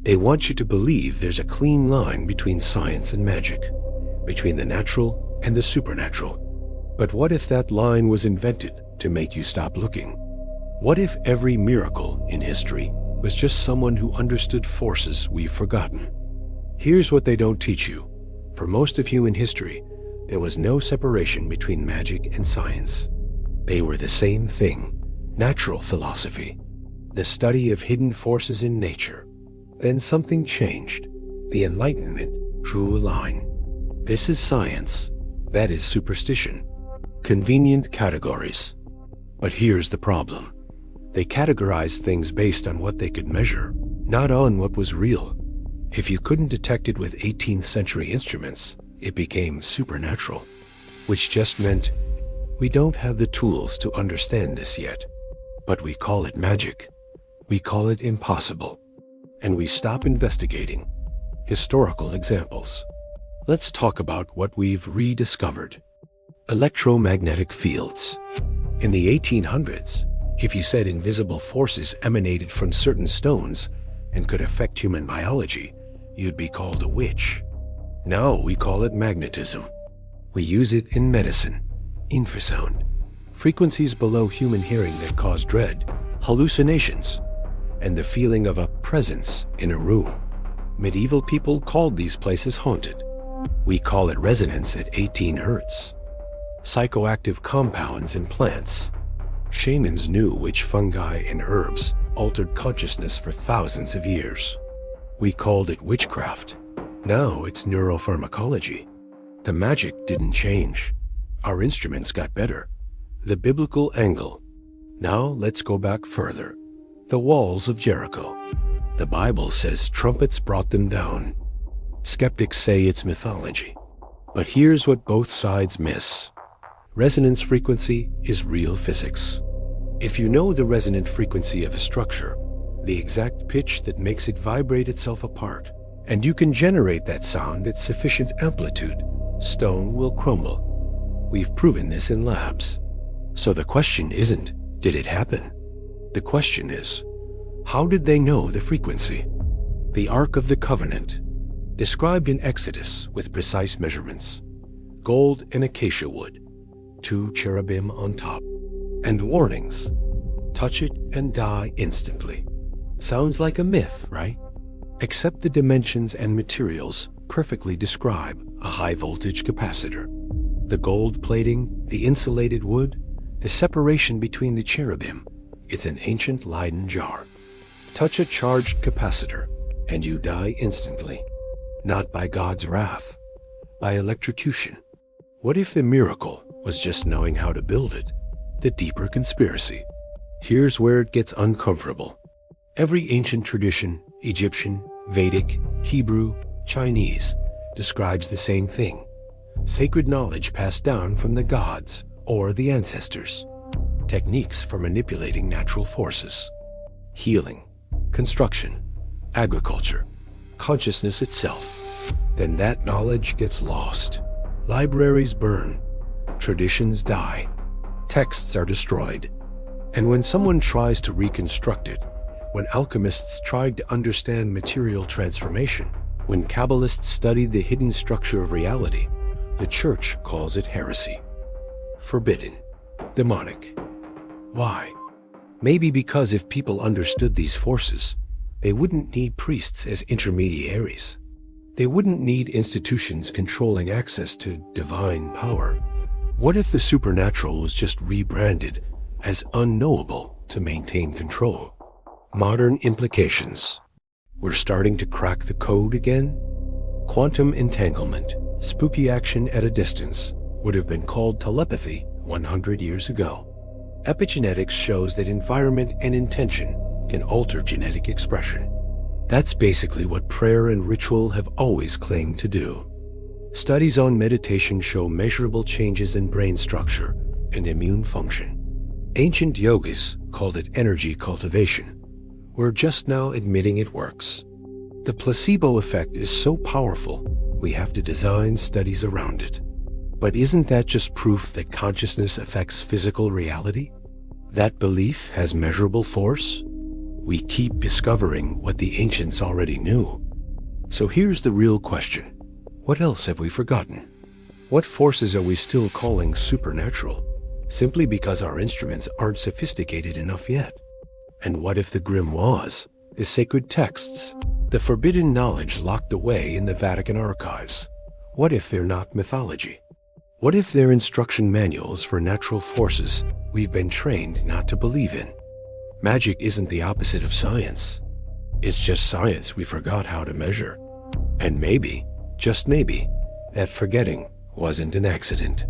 They want you to believe there's a clean line between science and magic, between the natural and the supernatural. But what if that line was invented to make you stop looking? What if every miracle in history was just someone who understood forces we've forgotten? Here's what they don't teach you. For most of human history, there was no separation between magic and science. They were the same thing: natural philosophy, the study of hidden forces in nature. Then something changed. The Enlightenment drew a line. This is science. That is superstition. Convenient categories. But here's the problem. They categorized things based on what they could measure, not on what was real. If you couldn't detect it with 18th century instruments, it became supernatural, which just meant we don't have the tools to understand this yet. But we call it magic. We call it impossible. And we stop investigating. Historical examples. Let's talk about what we've rediscovered. Electromagnetic fields. In the 1800s, if you said invisible forces emanated from certain stones and could affect human biology, you'd be called a witch. Now we call it magnetism. We use it in medicine. Infrasound. Frequencies below human hearing that cause dread, hallucinations, and the feeling of a presence in a room. Medieval people called these places haunted. We call it resonance at 18 hertz. Psychoactive compounds in plants. Shamans knew which fungi and herbs altered consciousness for thousands of years. We called it witchcraft. Now it's neuropharmacology. The magic didn't change. Our instruments got better. The biblical angle. Now let's go back further. The walls of Jericho. The Bible says trumpets brought them down. Skeptics say it's mythology. But here's what both sides miss. Resonance frequency is real physics. If you know the resonant frequency of a structure, the exact pitch that makes it vibrate itself apart, and you can generate that sound at sufficient amplitude, stone will crumble. We've proven this in labs. So the question isn't, did it happen? The question is, how did they know the frequency? The Ark of the Covenant, described in Exodus with precise measurements. Gold and acacia wood, 2 cherubim on top. And warnings. Touch it and die instantly. Sounds like a myth, right? Except the dimensions and materials perfectly describe a high-voltage capacitor. The gold plating, the insulated wood, the separation between the cherubim. It's an ancient Leyden jar. Touch a charged capacitor, and you die instantly. Not by God's wrath, by electrocution. What if the miracle was just knowing how to build it? The deeper conspiracy. Here's where it gets uncomfortable. Every ancient tradition, Egyptian, Vedic, Hebrew, Chinese, describes the same thing. Sacred knowledge passed down from the gods or the ancestors. Techniques for manipulating natural forces. Healing, construction, agriculture, consciousness itself. Then that knowledge gets lost. Libraries burn. Traditions die. Texts are destroyed. And when someone tries to reconstruct it, when alchemists tried to understand material transformation, when Kabbalists studied the hidden structure of reality, the church calls it heresy. Forbidden. Demonic. Why? Maybe because if people understood these forces, they wouldn't need priests as intermediaries. They wouldn't need institutions controlling access to divine power. What if the supernatural was just rebranded as unknowable to maintain control? Modern implications. We're starting to crack the code again? Quantum entanglement, spooky action at a distance, would have been called telepathy 100 years ago. Epigenetics shows that environment and intention can alter genetic expression. That's basically what prayer and ritual have always claimed to do. Studies on meditation show measurable changes in brain structure and immune function. Ancient yogis called it energy cultivation. We're just now admitting it works. The placebo effect is so powerful, we have to design studies around it. But isn't that just proof that consciousness affects physical reality? That belief has measurable force? We keep discovering what the ancients already knew. So here's the real question. What else have we forgotten? What forces are we still calling supernatural, simply because our instruments aren't sophisticated enough yet? And what if the grimoires, the sacred texts, the forbidden knowledge locked away in the Vatican archives? What if they're not mythology? What if they're instruction manuals for natural forces we've been trained not to believe in? Magic isn't the opposite of science. It's just science we forgot how to measure. And maybe, just maybe, that forgetting wasn't an accident.